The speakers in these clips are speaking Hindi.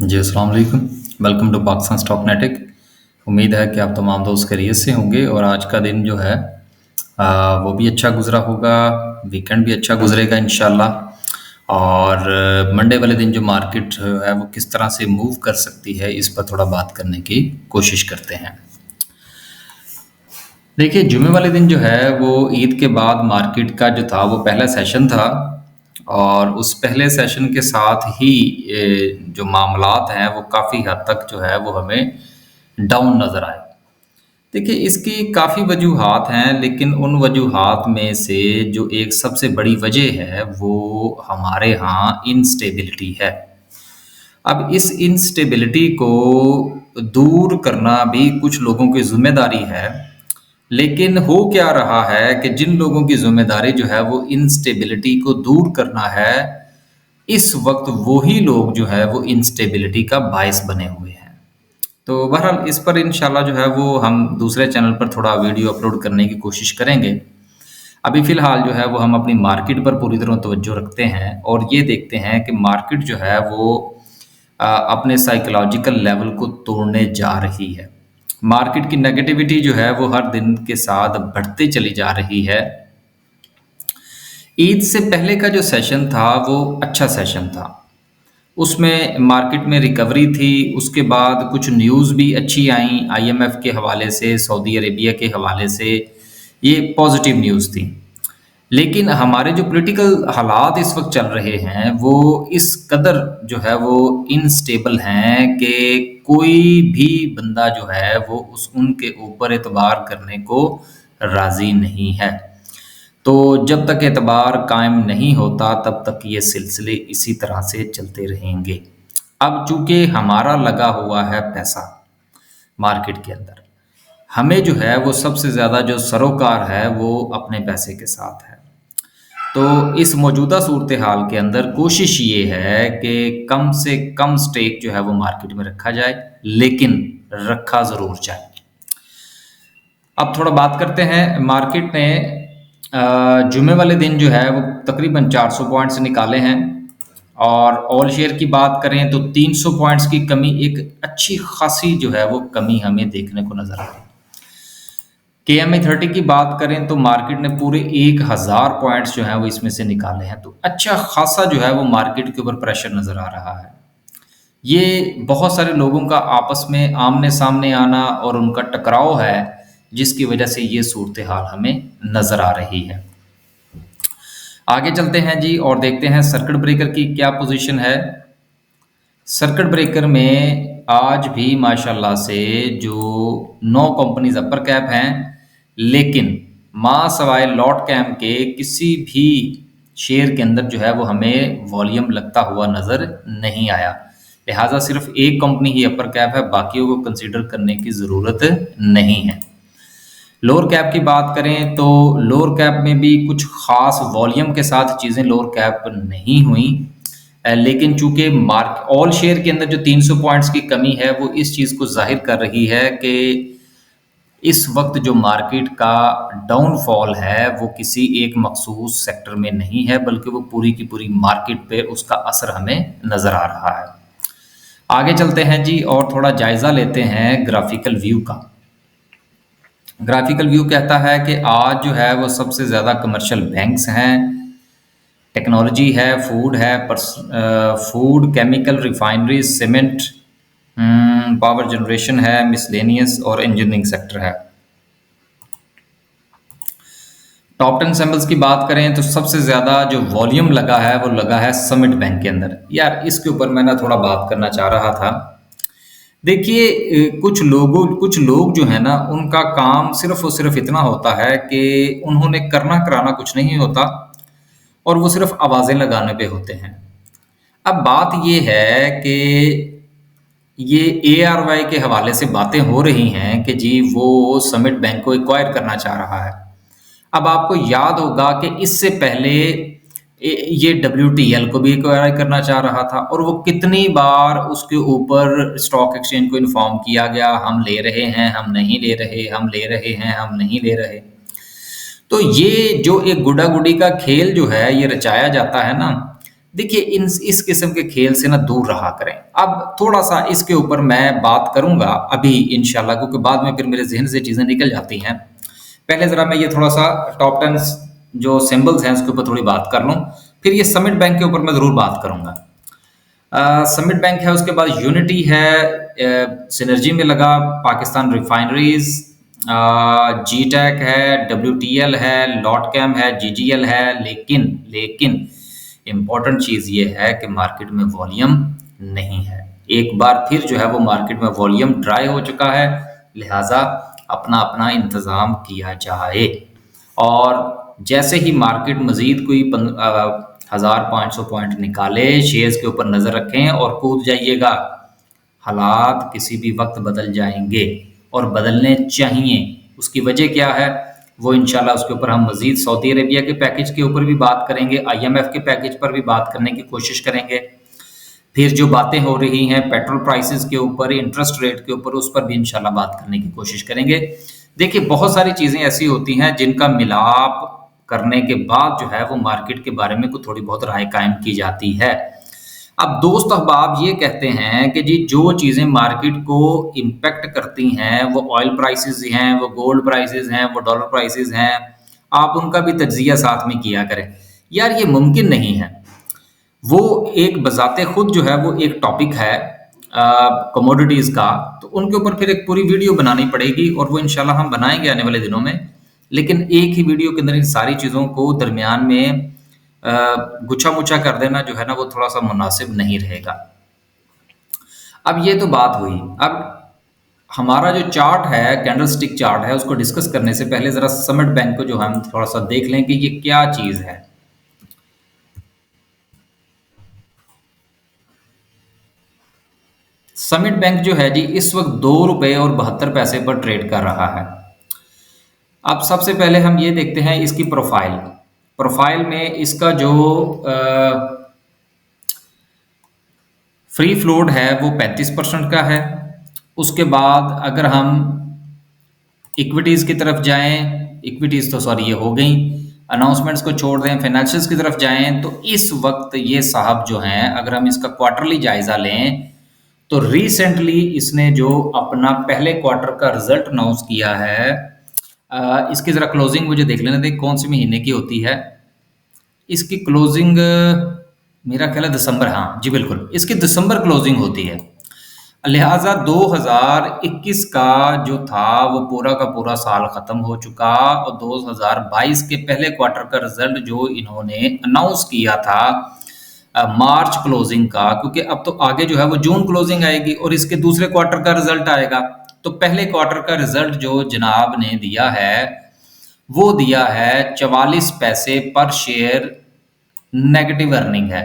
जी, अस्सलाम वालेकुम। वेलकम टू पाकिस्तान स्टॉक नेटिक। उम्मीद है कि आप तमाम दोस्त खैरियत से होंगे और आज का दिन जो है वो भी अच्छा गुज़रा होगा, वीकेंड भी अच्छा गुज़रेगा इंशाल्लाह। और मंडे वाले दिन जो मार्केट है वो किस तरह से मूव कर सकती है, इस पर थोड़ा बात करने की कोशिश करते हैं। देखिए, जुमे वाले दिन जो है वो ईद के बाद मार्केट का जो था वो पहला सेशन था और उस पहले सेशन के साथ ही जो मामलात हैं वो काफ़ी हद तक जो है वो हमें डाउन नज़र आए। देखिए, इसकी काफ़ी वजूहात हैं, लेकिन उन वजूहात में से जो एक सबसे बड़ी वजह है वो हमारे यहाँ इंस्टेबिलिटी है। अब इस इंस्टेबिलिटी को दूर करना भी कुछ लोगों की ज़िम्मेदारी है, लेकिन हो क्या रहा है कि जिन लोगों की ज़िम्मेदारी जो है वो इंस्टेबिलिटी को दूर करना है, इस वक़्त वही लोग जो है वो इंस्टेबिलिटी का बायस बने हुए हैं। तो बहरहाल इस पर इंशाल्लाह जो है वो हम दूसरे चैनल पर थोड़ा वीडियो अपलोड करने की कोशिश करेंगे। अभी फ़िलहाल जो है वो हम अपनी मार्केट पर पूरी तरह तवज्जो रखते हैं और ये देखते हैं कि मार्केट जो है वो अपने साइकोलॉजिकल लेवल को तोड़ने जा रही है। मार्केट की नेगेटिविटी जो है वो हर दिन के साथ बढ़ते चली जा रही है। ईद से पहले का जो सेशन था वो अच्छा सेशन था। उसमें मार्केट में रिकवरी थी, उसके बाद कुछ न्यूज़ भी अच्छी आईं आईएमएफ के हवाले से, सऊदी अरेबिया के हवाले से, ये पॉज़िटिव न्यूज़ थी। लेकिन हमारे जो पॉलिटिकल हालात इस वक़्त चल रहे हैं, वो इस कदर जो है वो इनस्टेबल हैं कि कोई भी बंदा जो है वो उनके ऊपर एतबार करने को राज़ी नहीं है। तो जब तक एतबार कायम नहीं होता तब तक ये सिलसिले इसी तरह से चलते रहेंगे। अब चूँकि हमारा लगा हुआ है पैसा मार्केट के अंदर, हमें जो है वो सबसे ज़्यादा जो सरोकार है वो अपने पैसे के साथ है। तो इस मौजूदा सूरत हाल के अंदर कोशिश ये है कि कम से कम स्टेक जो है वो मार्केट में रखा जाए, लेकिन रखा ज़रूर जाए। अब थोड़ा बात करते हैं मार्केट ने जुमे वाले दिन जो है वो तकरीबन 400 पॉइंट्स निकाले हैं और ऑल शेयर की बात करें तो 300 पॉइंट्स की कमी, एक अच्छी खासी जो है वो कमी हमें देखने को नज़र आ रही है। KMA30 की बात करें तो मार्केट ने पूरे 1000 पॉइंट्स जो हैं वो इसमें से निकाले हैं, तो अच्छा खासा जो है वो मार्केट के ऊपर प्रेशर नज़र आ रहा है। ये बहुत सारे लोगों का आपस में आमने-सामने आना और उनका टकराव है, जिसकी वजह से ये सूरत हाल हमें नज़र आ रही है। आगे चलते हैं जी और देखते हैं सर्किट ब्रेकर की क्या पोजीशन है। सर्किट ब्रेकर में आज भी माशाल्लाह से जो 9 कंपनीज अपर कैप हैं, लेकिन मां सवाए लॉट कैम के किसी भी शेयर के अंदर जो है वो हमें वॉल्यूम लगता हुआ नज़र नहीं आया। लिहाजा सिर्फ एक कंपनी ही अपर कैप है, बाकियों को कंसीडर करने की ज़रूरत नहीं है। लोअर कैप की बात करें तो लोअर कैप में भी कुछ खास वॉल्यूम के साथ चीज़ें लोअर कैप नहीं हुई, लेकिन चूंकि मार्क ऑल शेयर के अंदर जो 300 पॉइंट्स की कमी है वो इस चीज़ को जाहिर कर रही है कि इस वक्त जो मार्केट का डाउनफॉल है वो किसी एक मखसूस सेक्टर में नहीं है, बल्कि वो पूरी की पूरी मार्केट पे उसका असर हमें नज़र आ रहा है। आगे चलते हैं जी और थोड़ा जायज़ा लेते हैं ग्राफिकल व्यू का। ग्राफिकल व्यू कहता है कि आज जो है वो सबसे ज़्यादा कमर्शियल बैंक्स हैं, टेक्नोलॉजी है, फूड है, food, chemical, refineries, cement, power generation है, मिसलेनियस और इंजीनियरिंग सेक्टर है। टॉप 10 सैम्पल्स की बात करें तो सबसे ज़्यादा जो वॉल्यूम लगा है वो लगा है समिट बैंक के अंदर। यार इसके ऊपर मैं ना थोड़ा बात करना चाह रहा था। देखिए, कुछ लोग जो है ना उनका काम सिर्फ और सिर्फ इतना होता है कि उन्होंने करना कराना कुछ नहीं होता और वो सिर्फ आवाज़ें लगाने पे होते हैं। अब बात ये है कि ये ARY के हवाले से बातें हो रही हैं कि जी वो समिट बैंक को एक्वायर करना चाह रहा है। अब आपको याद होगा कि इससे पहले ये WTL को भी एक्वायर करना चाह रहा था और वो कितनी बार उसके ऊपर स्टॉक एक्सचेंज को इन्फॉर्म किया गया, हम ले रहे हैं, हम नहीं ले रहे, हम ले रहे हैं, हम नहीं ले रहे। तो ये जो एक गुड्डा गुड्डी का खेल जो है ये रचाया जाता है ना, देखिए इस किस्म के खेल से ना दूर रहा करें। अब थोड़ा-सा इसके ऊपर मैं बात करूँगा अभी इंशाल्लाह, क्योंकि बाद में फिर मेरे ज़हन से चीज़ें निकल जाती हैं। पहले ज़रा मैं ये थोड़ा-सा टॉप 10 जो सिंबल्स हैं उसके ऊपर थोड़ी बात कर लूँ, फिर ये समिट बैंक के ऊपर मैं ज़रूर बात करूँगा। समिट बैंक है, उसके बाद यूनिटी है, सिनर्जी में लगा, पाकिस्तान रिफाइनरीज, जीटैक है, डब्ल्यूटीएल है, लॉटकैम है, जीजीएल है। लेकिन लेकिन इम्पॉर्टेंट चीज़ ये है कि मार्केट में वॉल्यूम नहीं है। एक बार फिर जो है वो मार्केट में वॉल्यूम ड्राई हो चुका है, लिहाजा अपना अपना इंतज़ाम किया जाए। और जैसे ही मार्केट मज़ीद कोई 1500 पॉइंट निकाले, शेयर्स के ऊपर नज़र रखें और कूद जाइएगा। हालात किसी भी वक्त बदल जाएंगे और बदलने चाहिए। उसकी वजह क्या है वो इंशाल्लाह उसके ऊपर हम मज़ीद सऊदी अरेबिया के पैकेज के ऊपर भी बात करेंगे, आईएमएफ के पैकेज पर भी बात करने की कोशिश करेंगे। फिर जो बातें हो रही हैं पेट्रोल प्राइसेस के ऊपर, इंटरेस्ट रेट के ऊपर, उस पर भी इंशाल्लाह बात करने की कोशिश करेंगे। देखिए बहुत सारी चीज़ें ऐसी होती हैं जिनका मिलाप करने के बाद जो है वो मार्केट के बारे में कुछ थोड़ी बहुत राय कायम की जाती है। अब दोस्त अहबाब ये कहते हैं कि जी जो चीज़ें मार्केट को इम्पैक्ट करती हैं वो ऑयल प्राइसेस हैं, वो गोल्ड प्राइसेस हैं, वो डॉलर प्राइसेस हैं, आप उनका भी तज्ज़िया साथ में किया करें। यार ये मुमकिन नहीं है। वो एक बज़ाते खुद जो है वो एक टॉपिक है कमोडिटीज़ का, तो उनके ऊपर फिर एक पूरी वीडियो बनानी पड़ेगी और वो इंशाल्लाह हम बनाएंगे आने वाले दिनों में। लेकिन एक ही वीडियो के अंदर इन सारी चीज़ों को दरमियान में गुच्छा मुच्छा कर देना जो है ना वो थोड़ा सा मुनासिब नहीं रहेगा। अब ये तो बात हुई। अब हमारा जो चार्ट है, कैंडलस्टिक चार्ट है, उसको डिस्कस करने से पहले ज़रा समिट बैंक को जो हम थोड़ा सा देख लें कि ये क्या चीज़ है। समिट बैंक जो है जी इस वक्त 2 रुपये और 72 पैसे पर ट्रेड कर रहा है। अब सबसे पहले हम ये देखते हैं इसकी प्रोफाइल। प्रोफाइल में इसका जो फ्री फ्लोट है वो 35% का है। उसके बाद अगर हम इक्विटीज़ की तरफ जाएं, इक्विटीज़ तो सॉरी ये हो गई, अनाउंसमेंट्स को छोड़ दें, फाइनेंशियल्स की तरफ जाएं, तो इस वक्त ये साहब जो हैं अगर हम इसका क्वार्टरली जायज़ा लें तो रिसेंटली इसने जो अपना पहले क्वार्टर का रिजल्ट अनाउंस किया है, इसकी ज़रा क्लोजिंग मुझे देख लेने दें कौन से महीने की होती है। इसकी क्लोजिंग मेरा ख्याल है दिसंबर, हाँ जी बिल्कुल, इसकी दिसंबर क्लोजिंग होती है। लिहाजा 2021 का जो था वो पूरा का पूरा साल ख़त्म हो चुका और 2022 के पहले क्वार्टर का रिजल्ट जो इन्होंने अनाउंस किया था मार्च क्लोजिंग का, क्योंकि अब तो आगे जो है वो जून क्लोजिंग आएगी और इसके दूसरे क्वार्टर का रिजल्ट आएगा। तो पहले क्वार्टर का रिजल्ट जो जनाब ने दिया है वो दिया है 44 पैसे पर शेयर नेगेटिव अर्निंग है।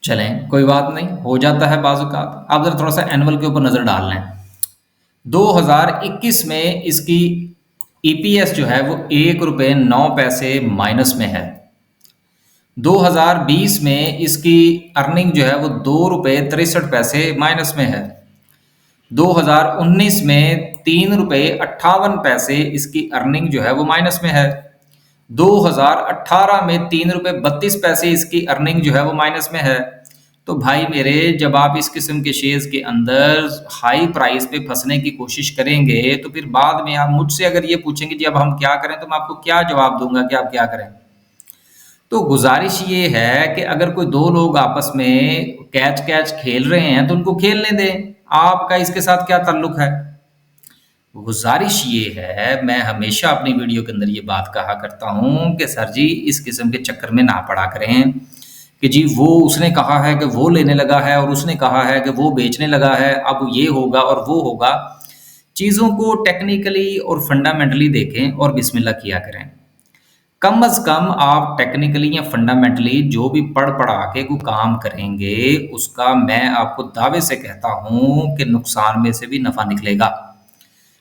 चलें कोई बात नहीं, हो जाता है बाज़-औक़ात। आप ज़रा थोड़ा-सा एनुअल के ऊपर नज़र डाल लें। 2021 में इसकी ईपीएस जो है वो 1 रुपये 9 पैसे माइनस में है। 2020 में इसकी अर्निंग जो है वो 2 रुपये 63 पैसे माइनस में है। 2019 में 3 रुपये 58 पैसे इसकी अर्निंग जो है वो माइनस में है। 2018 में 3 रुपये 32 पैसे इसकी अर्निंग जो है वो माइनस में है। तो भाई मेरे, जब आप इस किस्म के शेयर्स के अंदर हाई प्राइस पे फंसने की कोशिश करेंगे तो फिर बाद में आप मुझसे अगर ये पूछेंगे जी अब हम क्या करें, तो मैं आपको क्या जवाब दूंगा कि आप क्या करें। तो गुजारिश ये है कि अगर कोई दो लोग आपस में कैच कैच खेल रहे हैं तो उनको खेलने दें, आपका इसके साथ क्या ताल्लुक है। गुजारिश ये है, मैं हमेशा अपनी वीडियो के अंदर ये बात कहा करता हूँ कि सर जी इस किस्म के चक्कर में ना पड़ा करें कि जी वो उसने कहा है कि वो लेने लगा है और उसने कहा है कि वो बेचने लगा है, अब ये होगा और वो होगा। चीज़ों को टेक्निकली और फंडामेंटली देखें और बिस्मिल्लाह किया करें। कम अज़ कम आप टेक्निकली या फंडामेंटली जो भी पढ़ पढ़ा के कोई काम करेंगे उसका मैं आपको दावे से कहता हूँ कि नुकसान में से भी नफ़ा निकलेगा।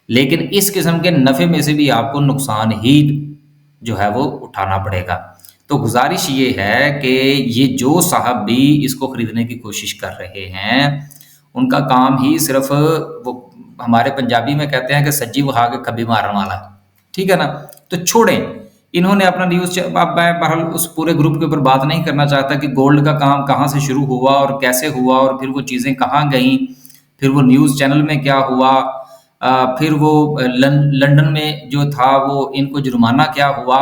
लेकिन इस किस्म के नफ़े में से भी आपको नुकसान ही जो है वो उठाना पड़ेगा। तो गुजारिश ये है कि ये जो साहब भी इसको ख़रीदने की कोशिश कर रहे हैं उनका काम ही सिर्फ वो हमारे पंजाबी में कहते हैं कि सज्जी वहा के खब्बी मारने वाला, ठीक है ना। तो छोड़ें, इन्होंने अपना न्यूज़ अब मैं बहरहाल उस पूरे ग्रुप के ऊपर बात नहीं करना चाहता कि गोल्ड का काम कहाँ से शुरू हुआ और कैसे हुआ और फिर वो चीज़ें कहाँ गईं, फिर वो न्यूज़ चैनल में क्या हुआ, फिर वो लंदन में जो था वो इनको जुर्माना क्या हुआ।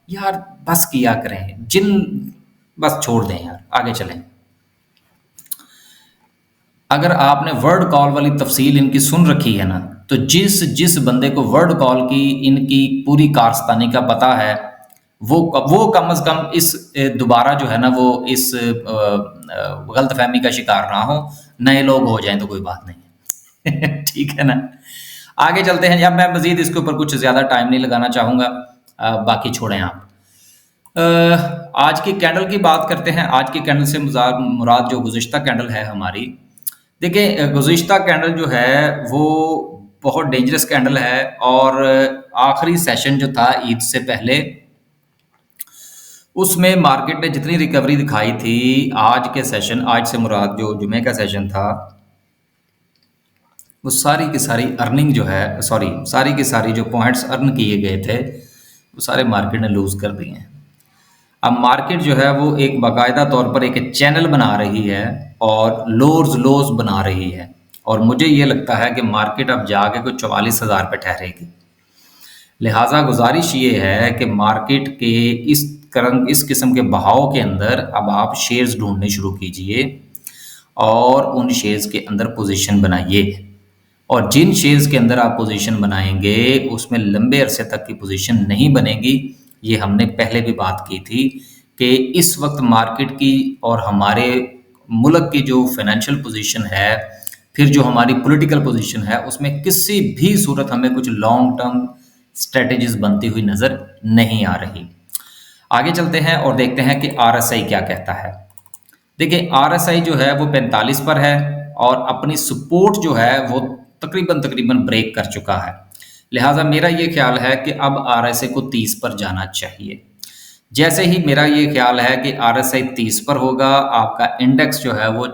यार बस किया करें, बस छोड़ दें यार, आगे चलें। अगर आपने वर्ड कॉल वाली तफसील इनकी सुन रखी है ना, तो जिस जिस बंदे को वर्ड कॉल की इनकी पूरी कारस्तानी का पता है, वो कम से कम इस दोबारा जो है ना वो इस गलतफहमी का शिकार ना हो। नए लोग हो जाएं तो कोई बात नहीं है ठीक है ना। आगे चलते हैं। अब मैं मजीद इसके ऊपर कुछ ज़्यादा टाइम नहीं लगाना चाहूँगा, बाकी छोड़ें आप। आज की कैंडल की बात करते हैं। आज की कैंडल से मुराद जो गुज़िश्ता कैंडल है हमारी, देखिए गुज़िश्ता कैंडल जो है वो बहुत डेंजरस कैंडल है। और आखिरी सेशन जो था ईद से पहले, उसमें मार्केट ने जितनी रिकवरी दिखाई थी, आज के सेशन, आज से मुराद जो जुमे का सेशन था, वो सारी की सारी अर्निंग जो है, सॉरी, सारी की सारी जो पॉइंट्स अर्न किए गए थे वो सारे मार्केट ने लूज़ कर दिए हैं। अब मार्केट जो है वो एक बाकायदा तौर पर एक चैनल बना रही है और लोज बना रही है। और मुझे ये लगता है कि मार्केट अब जाके कुछ 44,000 पे ठहरेगी। लिहाजा गुजारिश ये है कि मार्केट के इस किस्म के बहाव के अंदर अब आप शेयर्स ढूंढने शुरू कीजिए और उन शेयर्स के अंदर पोजीशन बनाइए। और जिन शेयर्स के अंदर आप पोजीशन बनाएंगे उसमें लंबे अरसे तक की पोजीशन नहीं बनेगी। ये हमने पहले भी बात की थी कि इस वक्त मार्केट की और हमारे मुल्क की जो फाइनेंशियल पोजीशन है, फिर जो हमारी पॉलिटिकल पोजीशन है, उसमें किसी भी सूरत हमें कुछ लॉन्ग टर्म स्ट्रेटजीज बनती हुई नज़र नहीं आ रही। आगे चलते हैं और देखते हैं कि आरएसआई क्या कहता है। देखिए आरएसआई जो है वो 45 पर है और अपनी सपोर्ट जो है वो तकरीबन ब्रेक कर चुका है। लिहाजा मेरा ये ख्याल है कि अब आरएसआई को 30 पर जाना चाहिए। जैसे ही मेरा ये ख्याल है कि आरएसआई 30 पर होगा, आपका इंडेक्स जो है वो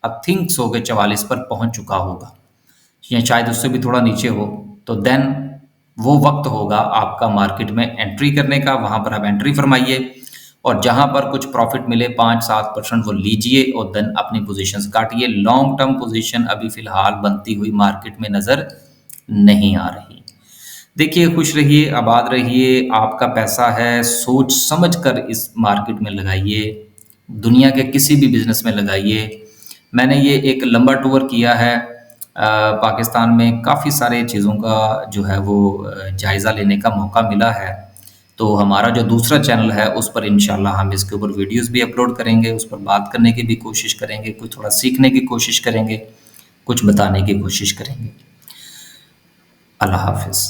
आई थिंक सो के 44 पर पहुंच चुका होगा या शायद उससे भी थोड़ा नीचे हो, तो देन वो वक्त होगा आपका मार्केट में एंट्री करने का। वहां पर आप एंट्री फरमाइए और जहां पर कुछ प्रॉफिट मिले 5-7% वो लीजिए और देन अपनी पोजीशंस काटिए। लॉन्ग टर्म पोजीशन अभी फिलहाल बनती हुई मार्केट में नज़र नहीं आ रही। देखिए, खुश रहिए, आबाद रहिए। आपका पैसा है, सोच समझ कर इस मार्केट में लगाइए, दुनिया के किसी भी बिजनेस में लगाइए। मैंने ये एक लंबा टूर किया है पाकिस्तान में, काफ़ी सारे चीज़ों का जो है वो जायज़ा लेने का मौका मिला है। तो हमारा जो दूसरा चैनल है उस पर इंशाल्लाह हम इसके ऊपर वीडियोस भी अपलोड करेंगे, उस पर बात करने की भी कोशिश करेंगे, कुछ थोड़ा सीखने की कोशिश करेंगे, कुछ बताने की कोशिश करेंगे। अल्लाह हाफ़िज़।